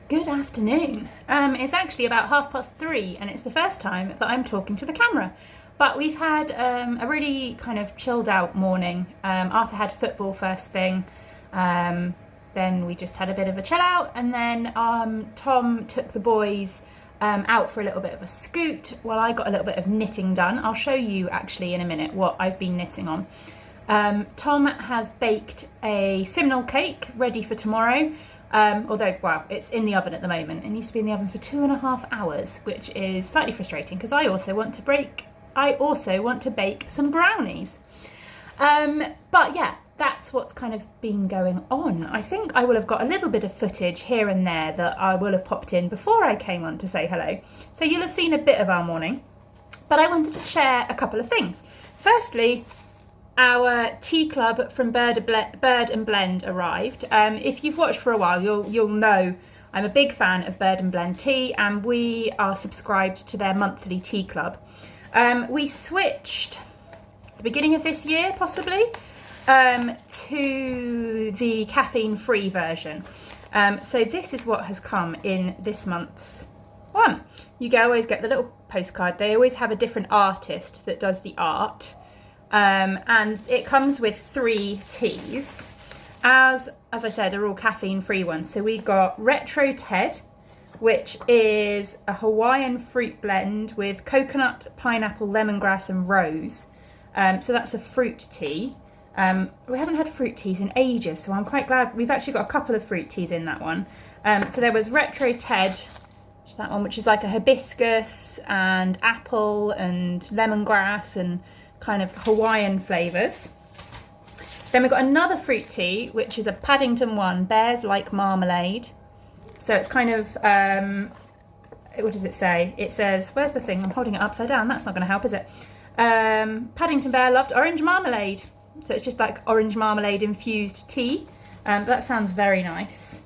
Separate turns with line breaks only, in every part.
Good afternoon. It's actually about 3:30 and it's the first time that I'm talking to the camera. But we've had a really kind of chilled out morning. Arthur had football first thing. Then we just had a bit of a chill out, and then Tom took the boys out for a little bit of a scoot while I got a little bit of knitting done. I'll show you actually in a minute what I've been knitting on. Tom has baked a simnel cake ready for tomorrow. Although, well, it's in the oven at the moment. It needs to be in the oven for 2.5 hours, which is slightly frustrating because I also want to bake some brownies. But yeah, that's what's kind of been going on. I think I will have got a little bit of footage here and there that I will have popped in before I came on to say hello. So you'll have seen a bit of our morning, but I wanted to share a couple of things. Firstly, our tea club from Bird and Blend arrived. If you've watched for a while, you'll know I'm a big fan of Bird and Blend tea, and we are subscribed to their monthly tea club. We switched at the beginning of this year, possibly, to the caffeine-free version. So this is what has come in this month's one. You always get the little postcard. They always have a different artist that does the art. And it comes with 3 teas. As I said, are all caffeine-free ones. So we got Retro Ted, which is a Hawaiian fruit blend with coconut, pineapple, lemongrass and rose. So that's a fruit tea. We haven't had fruit teas in ages, so I'm quite glad. We've actually got a couple of fruit teas in that one. So there was Retro Ted, which is that one, which is like a hibiscus and apple and lemongrass and kind of Hawaiian flavours. Then we've got another fruit tea, which is a Paddington one, Bears Like Marmalade. So it's kind of, what does it say? It says, where's the thing? I'm holding it upside down. That's not going to help, is it? Paddington Bear loved orange marmalade. So it's just like orange marmalade infused tea. That sounds very nice.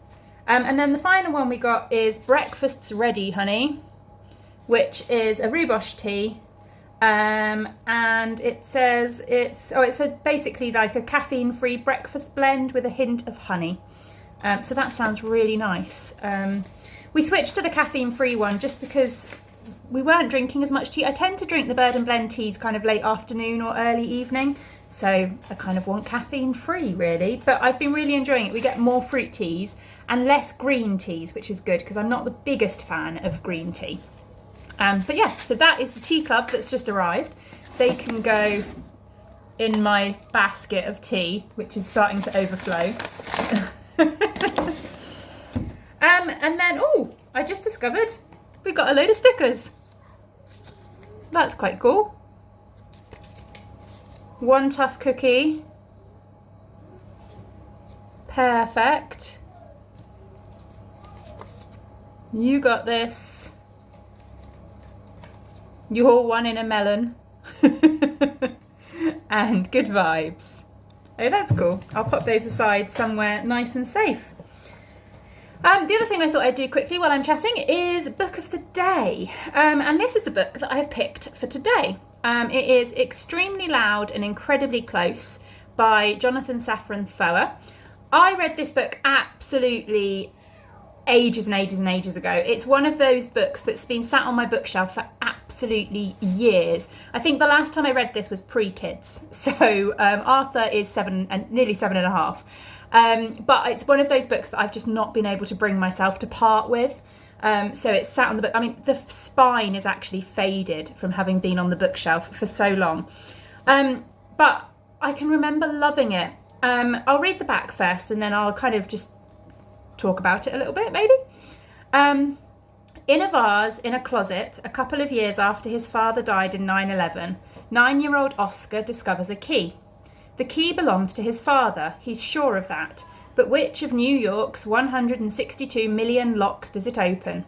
And then the final one we got is Breakfast's Ready, Honey, which is a rhubarb tea. And it says it's basically like a caffeine-free breakfast blend with a hint of honey. So that sounds really nice. We switched to the caffeine-free one just because we weren't drinking as much tea. I tend to drink the Bird and Blend teas kind of late afternoon or early evening, so I kind of want caffeine free really, but I've been really enjoying it. We get more fruit teas and less green teas, which is good because I'm not the biggest fan of green tea. But yeah, so that is the tea club that's just arrived. They can go in my basket of tea, which is starting to overflow. And then, oh, I just discovered we got a load of stickers. That's quite cool. One tough cookie. Perfect. You got this. You're one in a melon. And good vibes. Oh, that's cool. I'll pop those aside somewhere nice and safe. The other thing I thought I'd do quickly while I'm chatting is book of the day. And this is the book that I've picked for today. It is Extremely Loud and Incredibly Close by Jonathan Safran Foer. I read this book absolutely ages and ages and ages ago. It's one of those books that's been sat on my bookshelf for absolutely years. I think the last time I read this was pre-kids. So Arthur is nearly 7.5. But it's one of those books that I've just not been able to bring myself to part with. So it's sat on the book. I mean, the spine is actually faded from having been on the bookshelf for so long. But I can remember loving it. I'll read the back first and then I'll kind of just talk about it a little bit, maybe. In a vase in a closet, a couple of years after his father died in 9/11, 9-year-old Oscar discovers a key. The key belongs to his father, he's sure of that, but which of New York's 162 million locks does it open?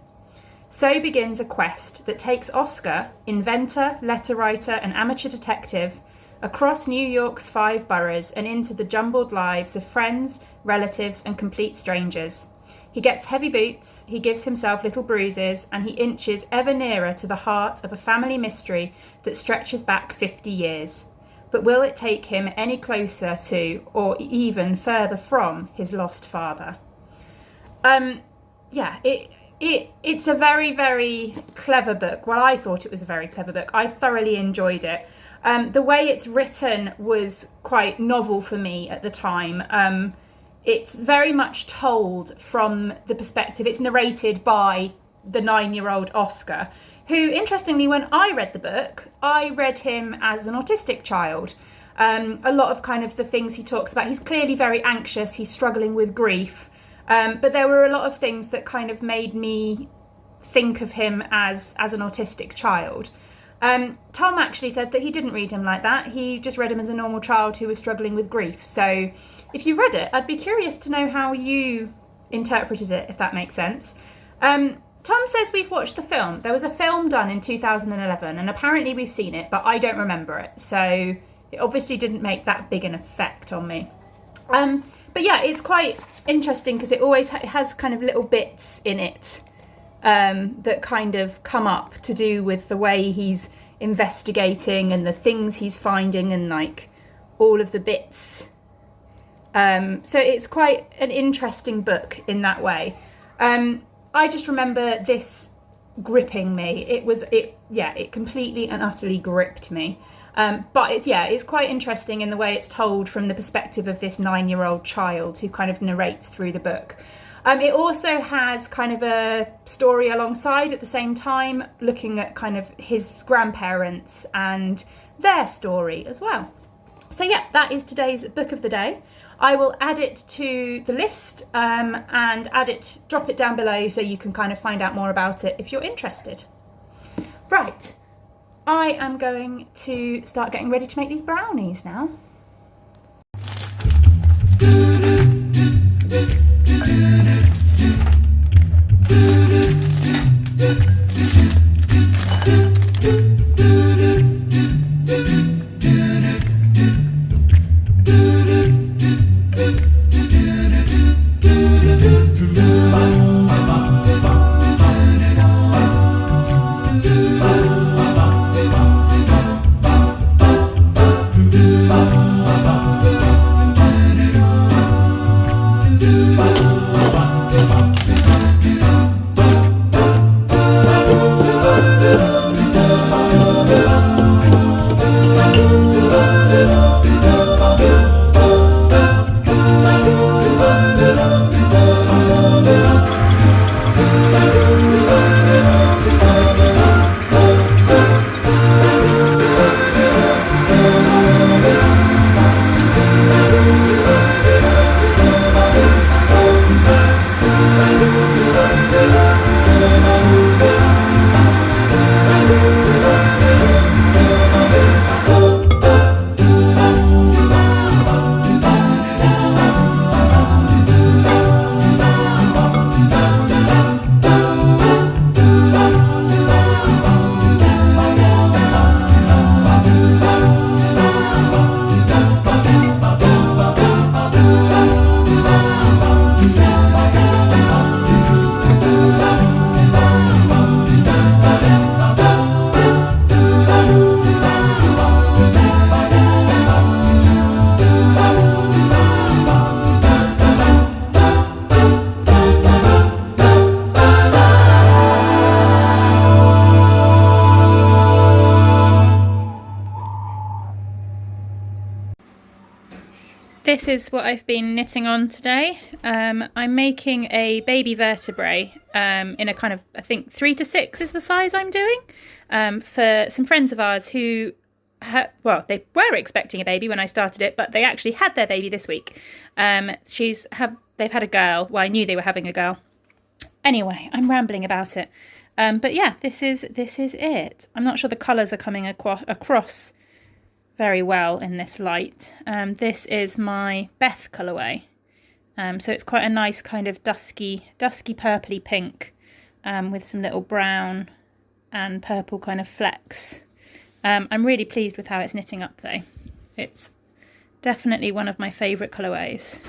So begins a quest that takes Oscar, inventor, letter writer and amateur detective, across New York's 5 boroughs and into the jumbled lives of friends, relatives and complete strangers. He gets heavy boots, he gives himself little bruises, and he inches ever nearer to the heart of a family mystery that stretches back 50 years. But will it take him any closer to, or even further from, his lost father? Yeah, it's a very, very clever book. Well, I thought it was a very clever book. I thoroughly enjoyed it. The way it's written was quite novel for me at the time. It's very much told from the perspective, it's narrated by the 9-year-old Oscar, who, interestingly, when I read the book, I read him as an autistic child. A lot of kind of the things he talks about, he's clearly very anxious, he's struggling with grief, but there were a lot of things that kind of made me think of him as an autistic child. Tom actually said that he didn't read him like that. He just read him as a normal child who was struggling with grief. So if you read it, I'd be curious to know how you interpreted it, if that makes sense. Tom says we've watched the film. There was a film done in 2011 and apparently we've seen it, but I don't remember it. So it obviously didn't make that big an effect on me. But yeah, it's quite interesting because it always has kind of little bits in it that kind of come up to do with the way he's investigating and the things he's finding and like all of the bits. So it's quite an interesting book in that way. I just remember this gripping me. It completely and utterly gripped me. But it's quite interesting in the way it's told from the perspective of this 9-year-old child who kind of narrates through the book. It also has kind of a story alongside at the same time, looking at kind of his grandparents and their story as well. So yeah, that is today's book of the day. I will add it to the list and drop it down below so you can kind of find out more about it if you're interested. Right, I am going to start getting ready to make these brownies now. This is what I've been knitting on today. I'm making a baby vertebrae in a kind of, I think 3 to 6 is the size I'm doing, for some friends of ours who, they were expecting a baby when I started it, but they actually had their baby this week. They've had a girl. Well, I knew they were having a girl. Anyway, I'm rambling about it. But yeah, this is it. I'm not sure the colours are coming across very well in this light. This is my Beth colourway. So it's quite a nice kind of dusky purpley pink, with some little brown and purple kind of flecks. I'm really pleased with how it's knitting up though. It's definitely one of my favourite colourways.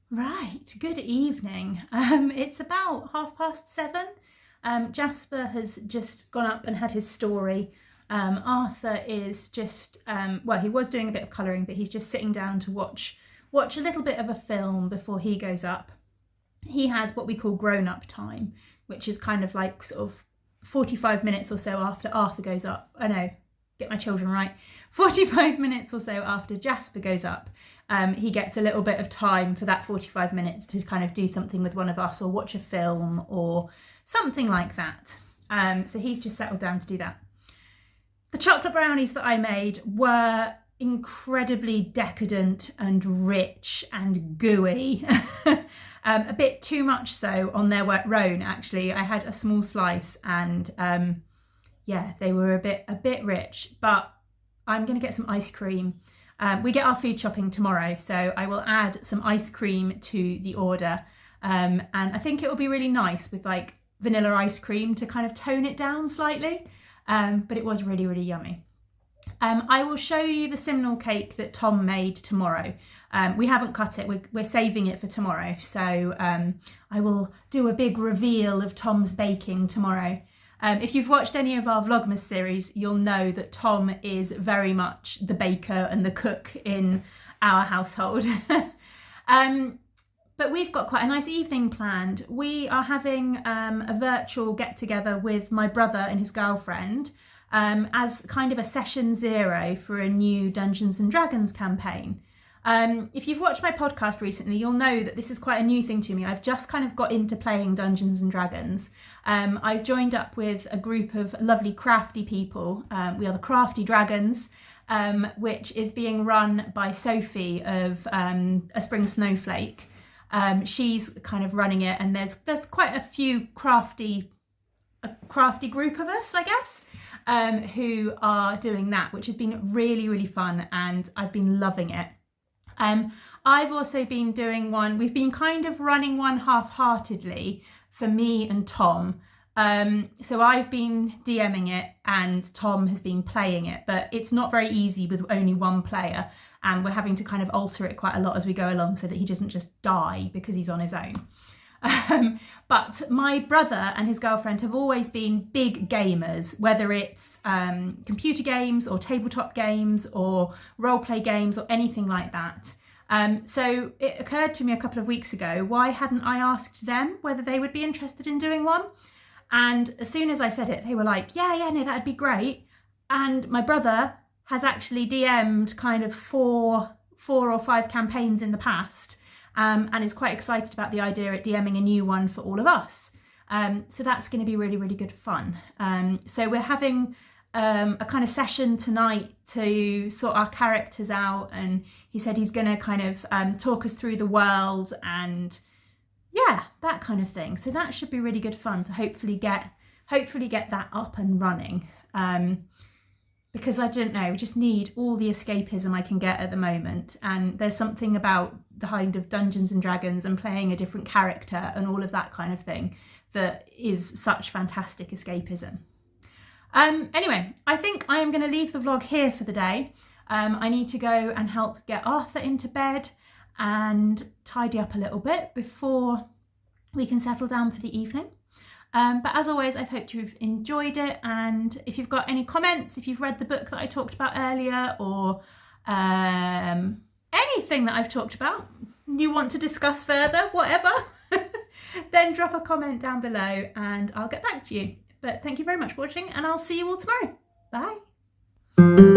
Right, good evening. It's about 7:30. Jasper has just gone up and had his story. Arthur is just, he was doing a bit of colouring, but he's just sitting down to watch a little bit of a film before he goes up. He has what we call grown-up time, which is kind of like sort of 45 minutes or so after Arthur goes up. I know, get my children right. 45 minutes or so after Jasper goes up. He gets a little bit of time for that 45 minutes to kind of do something with one of us or watch a film or something like that. So he's just settled down to do that. The chocolate brownies that I made were incredibly decadent and rich and gooey. A bit too much so on their own, actually. I had a small slice and they were a bit rich, but I'm going to get some ice cream. We get our food shopping tomorrow, so I will add some ice cream to the order. And I think it will be really nice with like vanilla ice cream to kind of tone it down slightly. But it was really, really yummy. I will show you the simnel cake that Tom made tomorrow. We haven't cut it, we're saving it for tomorrow. So I will do a big reveal of Tom's baking tomorrow. If you've watched any of our Vlogmas series, you'll know that Tom is very much the baker and the cook in our household. But we've got quite a nice evening planned. We are having a virtual get-together with my brother and his girlfriend as kind of a session 0 for a new Dungeons and Dragons campaign. If you've watched my podcast recently, you'll know that this is quite a new thing to me. I've just kind of got into playing Dungeons and Dragons. I've joined up with a group of lovely crafty people. We are the Crafty Dragons, which is being run by Sophie of A Spring Snowflake. She's kind of running it, and there's quite a few crafty group of us, I guess, who are doing that, which has been really, really fun, and I've been loving it. I've also been doing one, we've been kind of running one half-heartedly for me and Tom. So I've been DMing it and Tom has been playing it, but it's not very easy with only one player, and we're having to kind of alter it quite a lot as we go along so that he doesn't just die because he's on his own. But my brother and his girlfriend have always been big gamers, whether it's computer games or tabletop games or role-play games or anything like that. So it occurred to me a couple of weeks ago, why hadn't I asked them whether they would be interested in doing one? And as soon as I said it, they were like, yeah, no, that'd be great. And my brother has actually DM'd kind of four or 5 campaigns in the past. And is quite excited about the idea at DMing a new one for all of us. So that's going to be really, really good fun. So we're having a kind of session tonight to sort our characters out, and he said he's going to kind of talk us through the world and yeah, that kind of thing. So that should be really good fun to hopefully get that up and running. Because I don't know, we just need all the escapism I can get at the moment. And there's something about the kind of Dungeons and Dragons and playing a different character and all of that kind of thing that is such fantastic escapism. Anyway, I think I am going to leave the vlog here for the day. I need to go and help get Arthur into bed and tidy up a little bit before we can settle down for the evening. But as always, I hope you've enjoyed it, and if you've got any comments, if you've read the book that I talked about earlier, or anything that I've talked about, you want to discuss further, whatever, then drop a comment down below and I'll get back to you. But thank you very much for watching, and I'll see you all tomorrow. Bye.